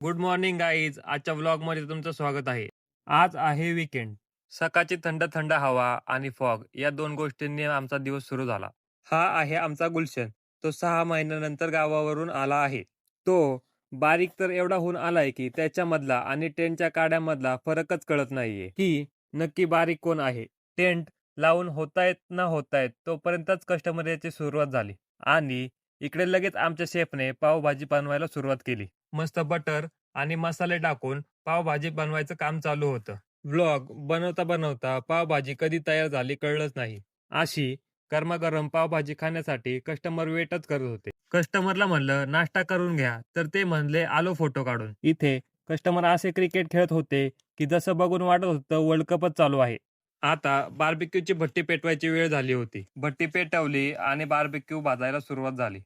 Good morning guys. आजच्या व्लॉगमध्ये तुमचं स्वागत आहे. आज आहे वीकेंड. सकाळची थंड थंड हवा आणि फॉग या दोन गोष्टींनी आमचा दिवस सुरू झाला. हा आहे आमचा गुलशन. तो 6 महिन्यानंतर गावावरून आला आहे. तो बारीक तर एवढा होऊन आलाय की त्याच्यामधला आणि टेंटच्या काड्यामधला फरकच कळत नाहीये की नक्की बारीक कोण आहे. टेंट लावून होतायत ना होतायत तोपर्यंतच कस्टमर याची सुरुवात झाली आणि इकडे लगेच आमच्या शेफने पावभाजी बनवायला सुरुवात केली. मस्त बटर आणि मसाले टाकून पावभाजी बनवायचं काम चालू होतं. व्लॉग बनवता बनवता पावभाजी कधी तयार झाली कळलंच नाही. अशी गरमागरम पावभाजी खाण्यासाठी कस्टमर वेटच करत होते. कस्टमरला म्हणलं नाश्ता करून घ्या, तर ते म्हणले आलो फोटो काढून. इथे कस्टमर असे क्रिकेट खेळत होते की जसं बघून वाटत होतं वर्ल्ड कपच चालू आहे. आता बार्बिक्यूची भट्टी पेटवायची वेळ झाली होती. भट्टी पेटवली आणि बार्बिक्यू भाजायला सुरुवात झाली.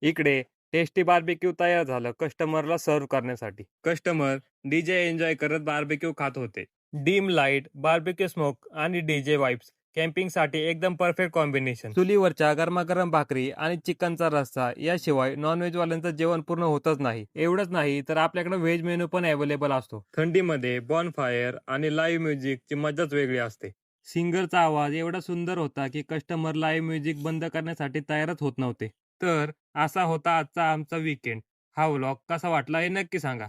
इकडे टेस्टी बार्बिक्यू तयार झालं कस्टमरला सर्व्ह करण्यासाठी. कस्टमर डीजे एन्जॉय करत बार्बिक्यू खात होते. डीम लाईट, बार्बिक्यू स्मोक आणि डीजे वाईब्स कॅम्पिंगसाठी एकदम परफेक्ट कॉम्बिनेशन. चुलीवरच्या गरमागरम भाकरी आणि चिकनचा रस्सा याशिवाय नॉनव्हेजवाल्यांचं जेवण पूर्ण होतच नाही. एवढंच नाही तर आपल्याकडे व्हेज मेनू पण अवेलेबल असतो. थंडीमध्ये बॉनफायर आणि लाईव्ह म्युझिकची मजाच वेगळी असते. सिंगरचा आवाज एवढा सुंदर होता की कस्टमर लाईव्ह म्युझिक बंद करण्यासाठी तयारच होत नव्हते. तर असा होता आजचा आमचा वीकेंड. हा व्लॉग कसा वाटला हे नक्की सांगा.